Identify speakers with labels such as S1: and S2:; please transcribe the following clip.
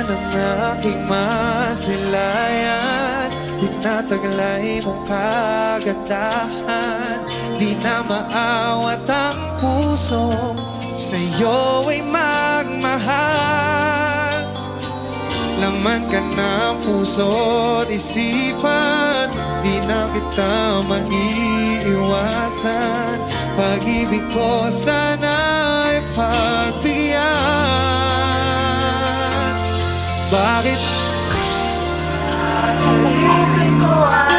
S1: ng aking masilayan, tinataglay mong kagandahan. Di na maawat ang puso, sa'yo ay magmahal. Laman ka ng puso't isipan, di na kita maiiwasan. Pag-ibig ko sana'y pagbigyan. Bakit?
S2: Isip ko ay